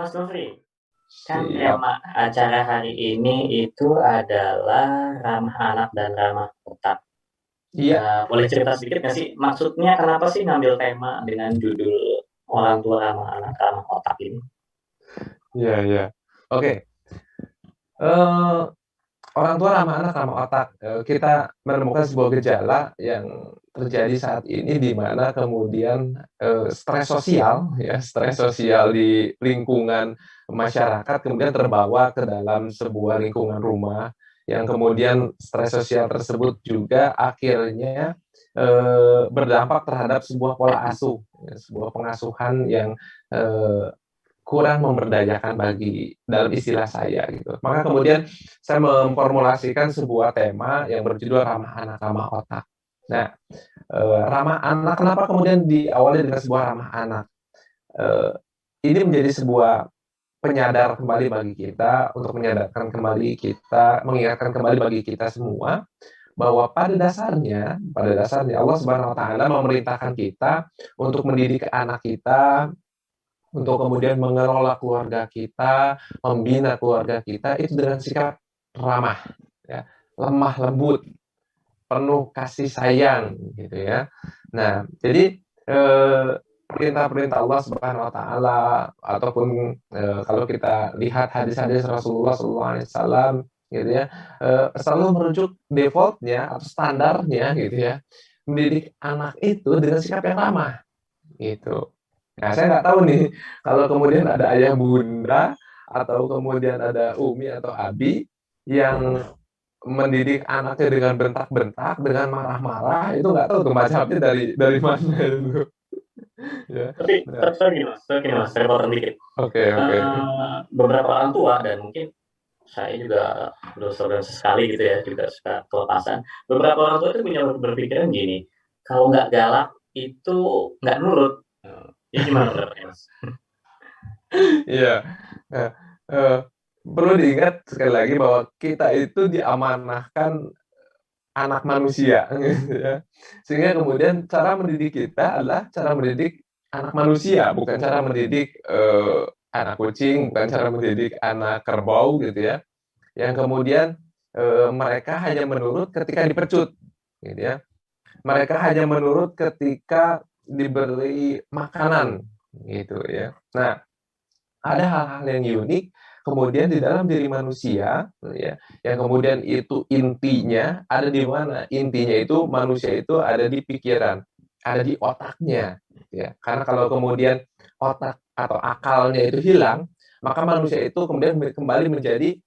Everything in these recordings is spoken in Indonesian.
Mas Nofri. Kan Siap. tema acara hari ini itu adalah ramah anak dan ramah otak. Iya, Boleh cerita sedikit nggak sih? Maksudnya kenapa sih ngambil tema dengan judul orang tua ramah anak ramah otak ini? iya, iya. Oke, eh, orang tua ramah anak ramah otak. Kita menemukan sebuah gejala yang terjadi saat ini di mana kemudian stres sosial, ya, stres sosial di lingkungan masyarakat kemudian terbawa ke dalam sebuah lingkungan rumah, yang kemudian stres sosial tersebut juga akhirnya berdampak terhadap sebuah pola asuh, ya, sebuah pengasuhan yang eh, kurang memberdayakan bagi dalam istilah saya gitu. Maka kemudian saya memformulasikan sebuah tema yang berjudul ramah anak ramah otak. Nah, ramah anak kenapa kemudian diawali dengan sebuah ramah anak? Eh, ini menjadi sebuah penyadar kembali bagi kita untuk menyadarkan kembali kita, mengingatkan kembali bagi kita semua bahwa pada dasarnya Allah Subhanahu wa taala memerintahkan kita untuk mendidik anak kita, untuk kemudian mengelola keluarga kita, membina keluarga kita itu dengan sikap ramah, ya, lemah lembut, penuh kasih sayang, gitu ya. Nah, jadi perintah-perintah Allah Subhanahu Wa Taala ataupun kalau kita lihat hadis-hadis Rasulullah SAW, gitu ya, selalu merujuk defaultnya atau standarnya, gitu ya, mendidik anak itu dengan sikap yang ramah, gitu. Nah, saya nggak tahu nih, kalau kemudian ada ayah bunda, atau kemudian ada umi atau abi, yang mendidik anaknya dengan bentak-bentak, dengan marah-marah, itu nggak tahu tuh mazhabnya dari mana itu. Ya, Tapi nah, tapi gini mas, saya potong dikit. oke, oke. Beberapa orang tua dan mungkin saya juga dosa sekali gitu ya, juga suka kelepasan. Beberapa orang tua itu punya berpikiran gini, kalau nggak galak itu nggak nurut. Ini gimana pendapatnya mas? Iya. Nah, eh, perlu diingat sekali lagi bahwa kita itu diamanahkan anak manusia, gitu ya. Sehingga kemudian cara mendidik kita adalah cara mendidik anak manusia, bukan cara mendidik anak kucing, bukan cara mendidik anak kerbau, gitu ya. Yang kemudian mereka hanya menurut ketika dipercut, gitu ya. Mereka hanya menurut ketika diberi makanan, gitu ya. Nah, ada hal-hal yang unik kemudian di dalam diri manusia, ya, yang kemudian itu intinya ada di mana? Intinya itu manusia itu ada di pikiran, ada di otaknya, ya. Karena kalau kemudian otak atau akalnya itu hilang, maka manusia itu kemudian kembali menjadi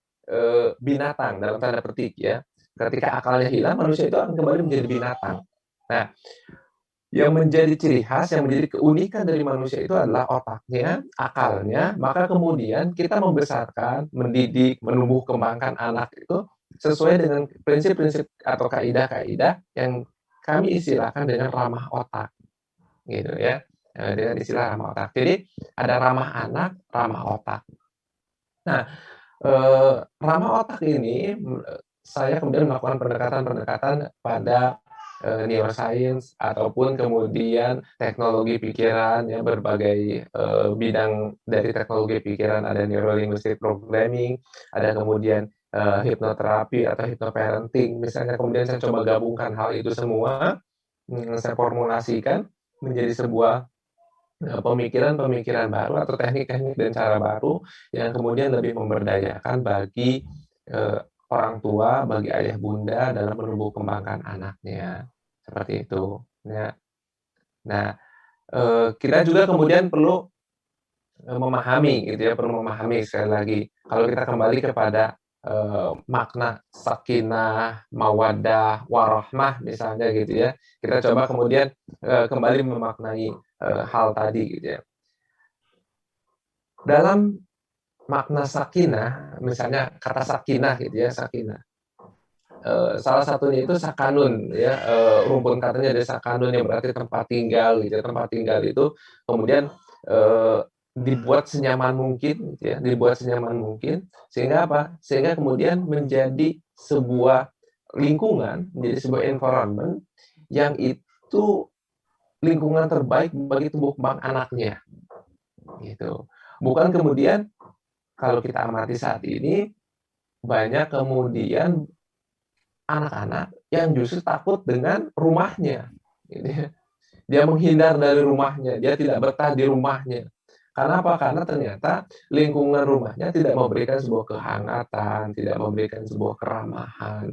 binatang dalam tanda petik, ya. Ketika akalnya hilang, manusia itu akan kembali menjadi binatang. Nah, yang menjadi ciri khas, yang menjadi keunikan dari manusia itu adalah otaknya, akalnya, maka kemudian kita membesarkan, mendidik, menumbuh kembangkan anak itu sesuai dengan prinsip-prinsip atau kaidah-kaidah yang kami istilahkan dengan ramah otak, gitu ya. Dengan istilah ramah otak. Jadi ada ramah anak, ramah otak. Nah, ramah otak ini saya kemudian melakukan pendekatan-pendekatan pada neuroscience ataupun kemudian teknologi pikiran, ya, berbagai bidang dari teknologi pikiran, ada neurolinguistic programming, ada kemudian hipnoterapi atau hypnoparenting misalnya, kemudian saya coba gabungkan hal itu semua, saya formulasikan menjadi sebuah pemikiran-pemikiran baru atau teknik-teknik dan cara baru yang kemudian lebih memberdayakan bagi eh, orang tua, bagi ayah bunda dalam menumbuh kembangkan anaknya, seperti itu. Ya. Nah, kita juga kemudian perlu memahami, gitu ya, perlu memahami sekali lagi. Kalau kita kembali kepada makna sakinah, mawadah, warahmah misalnya, gitu ya. Kita coba kemudian kembali memaknai hal tadi, gitu ya. Dalam makna sakinah, misalnya kata sakinah, gitu ya, sakinah. Salah satunya itu sakanun, ya, rumpun katanya ada sakanun yang berarti tempat tinggal, gitu ya. Tempat tinggal itu kemudian dibuat senyaman mungkin, gitu ya, dibuat senyaman mungkin, sehingga apa? Sehingga kemudian menjadi sebuah lingkungan, menjadi sebuah environment yang itu lingkungan terbaik bagi tumbuh kembang anaknya, gitu. Bukan kemudian kalau kita amati saat ini, banyak kemudian anak-anak yang justru takut dengan rumahnya, gitu ya. Dia menghindar dari rumahnya, dia tidak betah di rumahnya. Karena apa? Karena ternyata lingkungan rumahnya tidak memberikan sebuah kehangatan, tidak memberikan sebuah keramahan,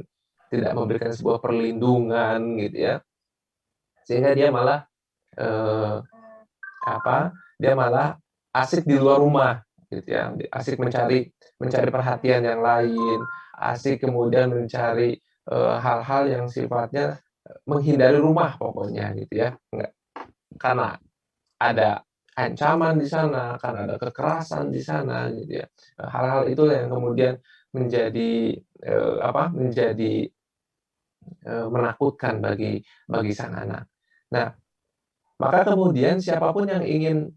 tidak memberikan sebuah perlindungan, gitu ya. Sehingga dia malah, eee, dia malah asik di luar rumah, gitu ya. Asik mencari mencari perhatian yang lain, asik kemudian mencari, hal-hal yang sifatnya, menghindari rumah pokoknya, gitu ya. Karena ada ancaman di sana, karena ada kekerasan di sana, gitu ya. Hal-hal itulah yang kemudian menjadi, menjadi, menakutkan bagi sang anak. Nah, maka kemudian siapapun yang ingin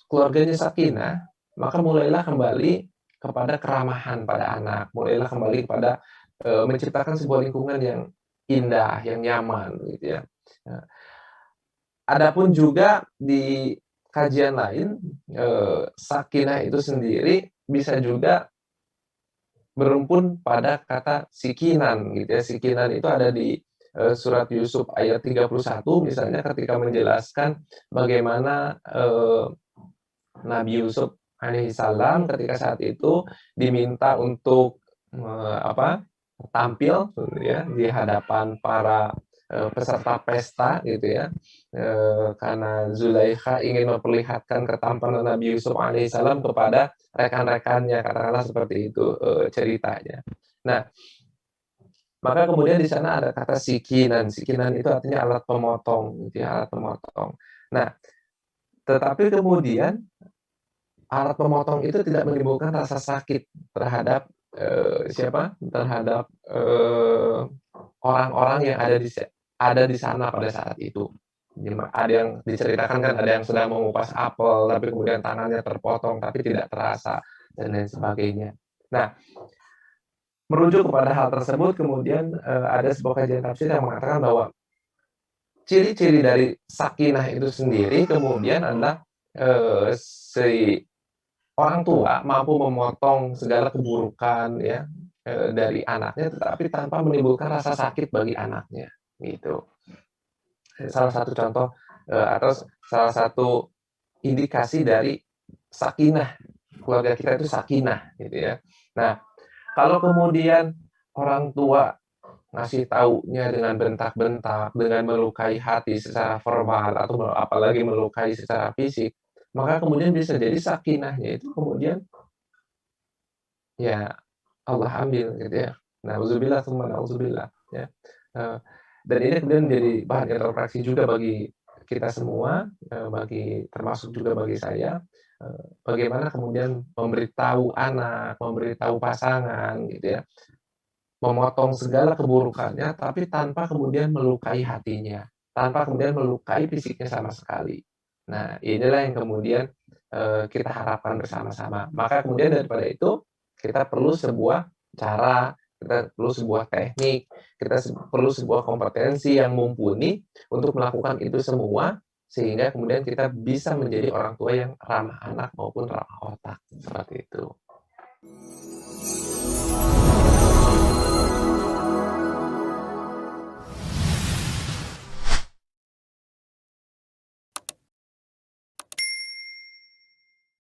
keluarganya sakinah, maka mulailah kembali kepada keramahan pada anak, mulailah kembali kepada, menciptakan sebuah lingkungan yang indah, yang nyaman, gitu ya. Nah, adapun juga di kajian lain, sakinah itu sendiri bisa juga berumpun pada kata sikinan, gitu ya. Sikinan itu ada di, surat Yusuf ayat 31 misalnya ketika menjelaskan bagaimana, Nabi Yusuf alaihissalam ketika saat itu diminta untuk, tampil gitu ya di hadapan para, peserta pesta gitu ya, karena Zulaikha ingin memperlihatkan ketampanan Nabi Yusuf alaihissalam kepada rekan-rekannya, katakanlah seperti itu, ceritanya. Nah, maka kemudian di sana ada kata sikinan, sikinan itu artinya alat pemotong gitu ya, alat pemotong. Nah, tetapi kemudian alat pemotong itu tidak menimbulkan rasa sakit terhadap, terhadap, orang-orang yang ada di sana pada saat itu. Ada yang diceritakan kan ada yang sedang mengupas apel, tapi kemudian tangannya terpotong, tapi tidak terasa, dan lain sebagainya. Nah, merujuk kepada hal tersebut kemudian, ada sebuah kajian tafsir yang mengatakan bahwa ciri-ciri dari sakinah itu sendiri kemudian adalah, si orang tua mampu memotong segala keburukan ya, dari anaknya, tetapi tanpa menimbulkan rasa sakit bagi anaknya, gitu. Salah satu contoh, atau salah satu indikasi dari sakinah, keluarga kita itu sakinah, gitu ya. Nah, kalau kemudian orang tua ngasih taunya dengan bentak-bentak, dengan melukai hati secara verbal, atau apalagi melukai secara fisik, maka kemudian bisa jadi sakinahnya itu kemudian ya Allah ambil gitu ya. Nauzubillah tsumma nauzubillah ya. Eee, dan ini kemudian menjadi bahan introspeksi juga bagi kita semua, bagi termasuk juga bagi saya, bagaimana kemudian memberitahu anak, memberitahu pasangan gitu ya, memotong segala keburukannya tapi tanpa kemudian melukai hatinya, tanpa kemudian melukai fisiknya sama sekali. Nah, inilah yang kemudian, kita harapkan bersama-sama. Maka kemudian daripada itu, kita perlu sebuah cara, kita perlu sebuah teknik, kita perlu sebuah kompetensi yang mumpuni untuk melakukan itu semua, sehingga kemudian kita bisa menjadi orang tua yang ramah anak maupun ramah otak, seperti itu.